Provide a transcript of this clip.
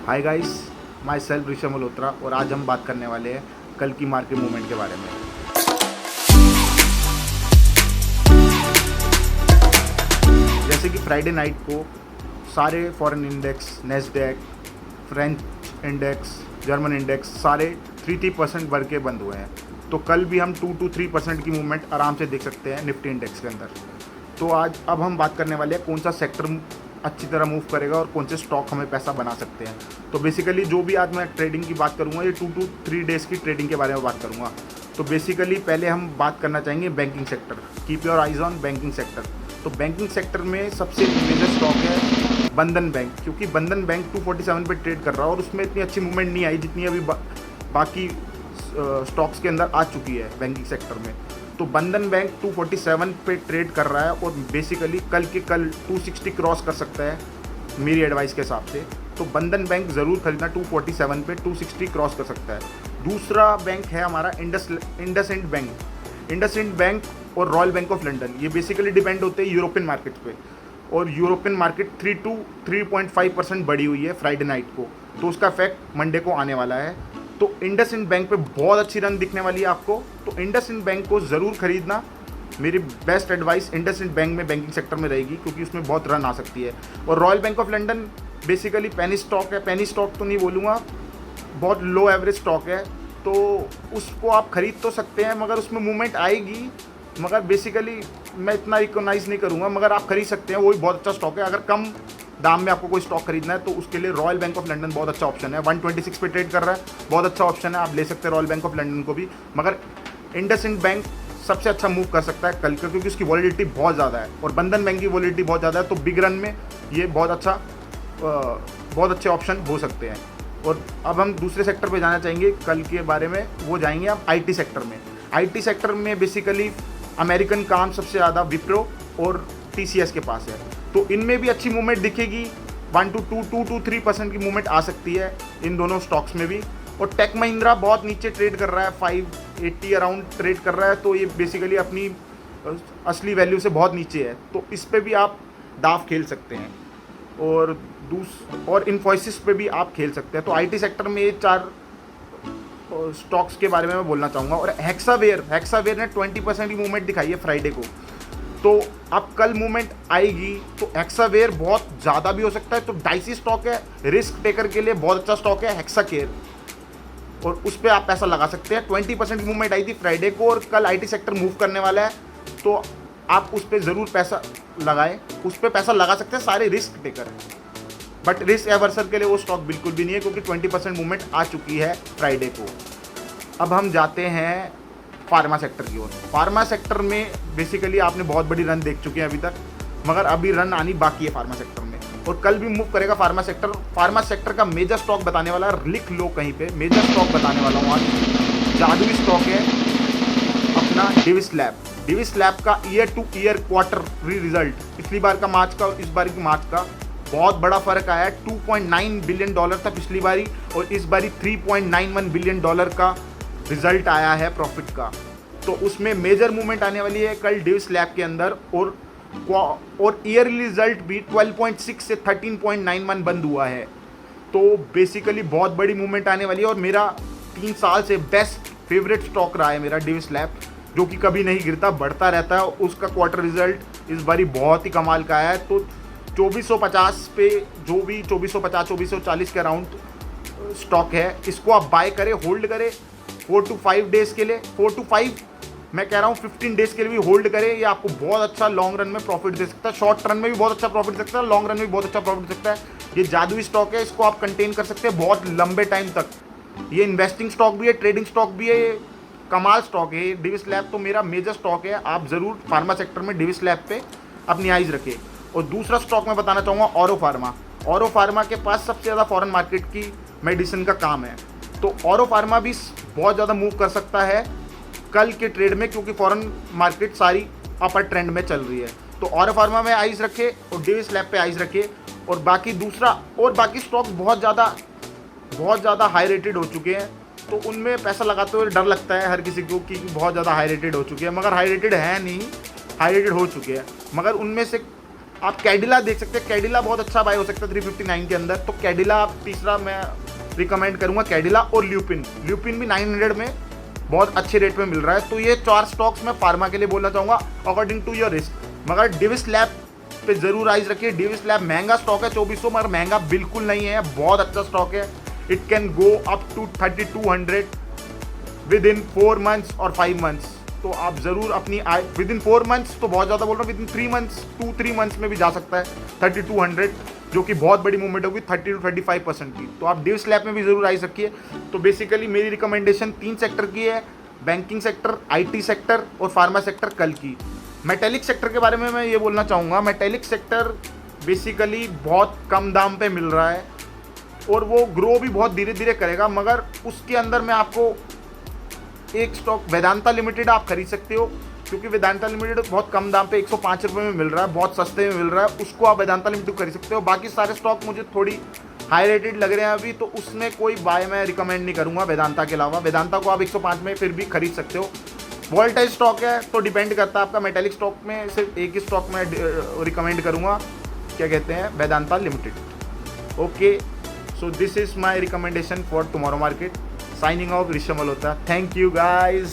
Hi guys, my self Rishabh Malhotra और आज हम बात करने वाले हैं कल की मार्केट मूवमेंट के बारे में। जैसे कि फ्राइडे नाइट को सारे foreign index, Nasdaq, French index, German index सारे 3% बढ़ के बंद हुए हैं। तो कल भी हम 2 to 3% की मूवमेंट आराम से देख सकते हैं निफ्टी इंडेक्स के अंदर। तो अब हम बात करने वाले हैं कौन सा सेक्टर अच्छी तरह मूव करेगा और कौन से स्टॉक हमें पैसा बना सकते हैं। तो बेसिकली जो भी आज मैं ट्रेडिंग की बात करूंगा, ये 2 to 3 डेज़ की ट्रेडिंग के बारे में बात करूंगा। तो बेसिकली पहले हम बात करना चाहेंगे banking sector. Keep your eyes on banking sector. तो बैंकिंग सेक्टर में सबसे मेजर स्टॉक है बंधन बैंक, क्योंकि बंधन बैंक 247 पे ट्रेड कर रहा है और उसमें इतनी अच्छी मूवमेंट नहीं आई जितनी अभी बाकी स्टॉक्स के अंदर आ चुकी है बैंकिंग सेक्टर में। तो बंधन बैंक 247 पे ट्रेड कर रहा है और बेसिकली कल 260 क्रॉस कर सकता है मेरी एडवाइस के हिसाब से। तो बंधन बैंक ज़रूर खरीदना, 247 पे 260 क्रॉस कर सकता है। दूसरा बैंक है हमारा इंडसइंड बैंक। इंडसइंड बैंक और रॉयल बैंक ऑफ लंदन, ये बेसिकली डिपेंड होते हैं यूरोपियन मार्केट पे, और यूरोपियन मार्केट 3 to 3.5% बढ़ी हुई है फ्राइडे नाइट को। तो उसका इफेक्ट मंडे को आने वाला है। तो इंडसइंड बैंक पे बहुत अच्छी रन दिखने वाली है आपको, तो इंडसइंड बैंक को ज़रूर खरीदना। मेरी बेस्ट एडवाइस इंडसइंड बैंक में बैंकिंग सेक्टर में रहेगी, क्योंकि उसमें बहुत रन आ सकती है। और royal bank of London basically penny stock है, पेनी स्टॉक तो नहीं बोलूँगा, बहुत लो एवरेज स्टॉक है। तो उसको आप खरीद तो सकते हैं, मगर उसमें मूवमेंट आएगी, मगर बेसिकली मैं इतना रिकॉग्नाइज़ नहीं करूँगा, मगर आप खरीद सकते हैं। वो भी बहुत अच्छा स्टॉक है। अगर कम दाम में आपको कोई स्टॉक खरीदना है तो उसके लिए रॉयल बैंक ऑफ लंदन बहुत अच्छा ऑप्शन है। 126 पे ट्रेड कर रहा है, बहुत अच्छा ऑप्शन है, आप ले सकते हैं रॉयल बैंक ऑफ लंदन को भी। मगर इंडसइंड बैंक सबसे अच्छा मूव कर सकता है कल का, क्योंकि उसकी वॉलिडिटी बहुत ज़्यादा है और बंधन बैंक की वॉलिडिटी बहुत ज़्यादा है। तो बिग रन में ये बहुत अच्छे ऑप्शन हो सकते हैं। और अब हम दूसरे सेक्टर पे जाना चाहेंगे कल के बारे में, वो जाएंगे अब आईटी सेक्टर में। आईटी सेक्टर में बेसिकली अमेरिकन काम सबसे ज़्यादा विप्रो और टीसीएस के पास है। तो इनमें भी अच्छी मूवमेंट दिखेगी, 1 to 2 to 3% की मूवमेंट आ सकती है इन दोनों स्टॉक्स में भी। और टेक महिंद्रा बहुत नीचे ट्रेड कर रहा है, 580 अराउंड ट्रेड कर रहा है। तो ये बेसिकली अपनी असली वैल्यू से बहुत नीचे है, तो इस पे भी आप दाव खेल सकते हैं। और इन्फोसिस पे भी आप खेल सकते हैं। तो आईटी सेक्टर में ये 4 स्टॉक्स के बारे में मैं बोलना चाहूँगा। और हेक्सावेयर ने 20% की मूवमेंट दिखाई है फ्राइडे को। तो अब कल मूवमेंट आएगी तो हेक्सावेयर बहुत ज़्यादा भी हो सकता है। तो डाइसी स्टॉक है, रिस्क टेकर के लिए बहुत अच्छा स्टॉक है हेक्साकेयर, और उस पर आप पैसा लगा सकते हैं। 20% की मूवमेंट आई थी फ्राइडे को और कल आईटी सेक्टर मूव करने वाला है, तो आप उस पर ज़रूर पैसा लगाएं। उस पर पैसा लगा सकते हैं सारे रिस्क टेकर, बट रिस्क एवर्सर के लिए वो स्टॉक बिल्कुल भी नहीं है, क्योंकि 20% मूवमेंट आ चुकी है फ्राइडे को। अब हम जाते हैं फार्मा सेक्टर की ओर। फार्मा सेक्टर में बेसिकली आपने बहुत बड़ी रन देख चुके हैं अभी तक, मगर अभी रन आनी बाकी है फार्मा सेक्टर में, और कल भी मूव करेगा फार्मा सेक्टर। फार्मा सेक्टर का मेजर स्टॉक बताने वाला, लिख लो कहीं पे, मेजर स्टॉक बताने वाला हूँ आज। जादुई स्टॉक है अपना डिविस लैब। डिविस लैब का year two year quarterly result, पिछली बार का मार्च का और इस बार की मार्च का बहुत बड़ा फर्क आया है। $2.9 बिलियन था पिछली बारी, और इस बारी $3.91 बिलियन का रिजल्ट आया है प्रॉफिट का। तो उसमें मेजर मूवमेंट आने वाली है कल डिविस लैब के अंदर। और ईयरली रिजल्ट भी 12.6 से 13.91 बंद हुआ है। तो बेसिकली बहुत बड़ी मूवमेंट आने वाली है, और मेरा 3 साल से बेस्ट फेवरेट स्टॉक रहा है मेरा डिविस लैब, जो कि कभी नहीं गिरता, बढ़ता रहता है। उसका क्वार्टर रिजल्ट इस बारी बहुत ही कमाल का आया है। तो 2450 पे, जो भी 2450 2440 के अराउंड स्टॉक है, इसको आप बाय करें, होल्ड करें 4 to 5 डेज़ के लिए। 4 to 5 मैं कह रहा हूँ 15 डेज़ के लिए भी होल्ड करें। ये आपको बहुत अच्छा लॉन्ग रन में प्रॉफिट दे सकता है, शॉर्ट रन में भी बहुत अच्छा प्रॉफिट दे सकता है, लॉन्ग रन में भी बहुत अच्छा प्रॉफिट दे सकता है। ये जादुई स्टॉक है, इसको आप कंटेन कर सकते हैं बहुत लंबे टाइम तक। ये इन्वेस्टिंग स्टॉक भी है, ट्रेडिंग स्टॉक भी है, ये कमाल स्टॉक है। डिविस लैब तो मेरा मेजर स्टॉक है। आप ज़रूर फार्मा सेक्टर में डिविस लैब पे अपनी आइज़ रखें। और दूसरा स्टॉक मैं बताना चाहूँगा ऑरो फार्मा। ऑरो फार्मा के पास सबसे ज़्यादा फॉरेन मार्केट की मेडिसिन का काम है, तो ऑरो फार्मा भी बहुत ज़्यादा मूव कर सकता है कल के ट्रेड में, क्योंकि फॉरेन मार्केट सारी अपर ट्रेंड में चल रही है। तो ऑरो फार्मा में आइज़ रखे और डिविस लैब पे आइज़ रखे। और बाकी स्टॉक्स बहुत ज़्यादा हाई रेटेड हो चुके हैं, तो उनमें पैसा लगाते हुए डर लगता है हर किसी को कि बहुत ज़्यादा हाई रेटेड हो चुके हैं, मगर हाई रेटेड है नहीं, हाई रेटेड हो चुके हैं। मगर उनमें से आप कैडिला देख सकते हैं, कैडिला बहुत अच्छा बाय हो सकता है 359 के अंदर, तो कैडिला आप तीसरा मैं रिकमेंड करूंगा, कैडिला और ल्यूपिन। ल्यूपिन भी 900 में बहुत अच्छे रेट में मिल रहा है। तो ये 4 स्टॉक्स मैं फार्मा के लिए बोलना चाहूँगा अकॉर्डिंग टू योर रिस्क। मगर डिविस लैब पे जरूर आइज रखिए। डिविस लैब महंगा स्टॉक है 2400, मगर महंगा बिल्कुल नहीं है, बहुत अच्छा स्टॉक है। It can go up to 3200 within 4 months और 5 मंथ्स। तो आप ज़रूर अपनी विद इन 4 मंथ्स तो बहुत ज़्यादा बोल रहा हूँ, विद इन 3 मंथ्स 2-3 मंथ्स में भी जा सकता है 3200, जो कि बहुत बड़ी मूवमेंट होगी 30 to 35% की। तो आप डिविस लैब में भी ज़रूर आई रखिए। तो बेसिकली मेरी रिकमेंडेशन 3 सेक्टर की है, बैंकिंग सेक्टर, आईटी सेक्टर और फार्मा सेक्टर कल की। मेटेलिक सेक्टर के बारे में मैं ये बोलना चाहूँगा, मेटेलिक सेक्टर बेसिकली बहुत कम दाम पे मिल रहा है और वो ग्रो भी बहुत धीरे धीरे करेगा। मगर उसके अंदर मैं आपको एक स्टॉक वेदांता लिमिटेड आप खरीद सकते हो, क्योंकि वेदांता लिमिटेड बहुत कम दाम पे 105 रुपये में मिल रहा है, बहुत सस्ते में मिल रहा है, उसको आप वेदांता लिमिटेड खरीद सकते हो। बाकी सारे स्टॉक मुझे थोड़ी हाई रेटेड लग रहे हैं अभी, तो उसमें कोई बाय मैं रिकमेंड नहीं करूँगा वेदांता के अलावा। वेदांता को आप 105 में फिर भी खरीद सकते हो। वोल्टाइल स्टॉक है तो डिपेंड करता है आपका। मेटेलिक स्टॉक में सिर्फ एक ही स्टॉक में रिकमेंड करूँगा, क्या कहते हैं, Vedanta limited. Okay, so this is my recommendation for tomorrow market. Signing off Rishabh Malhotra. Thank you guys.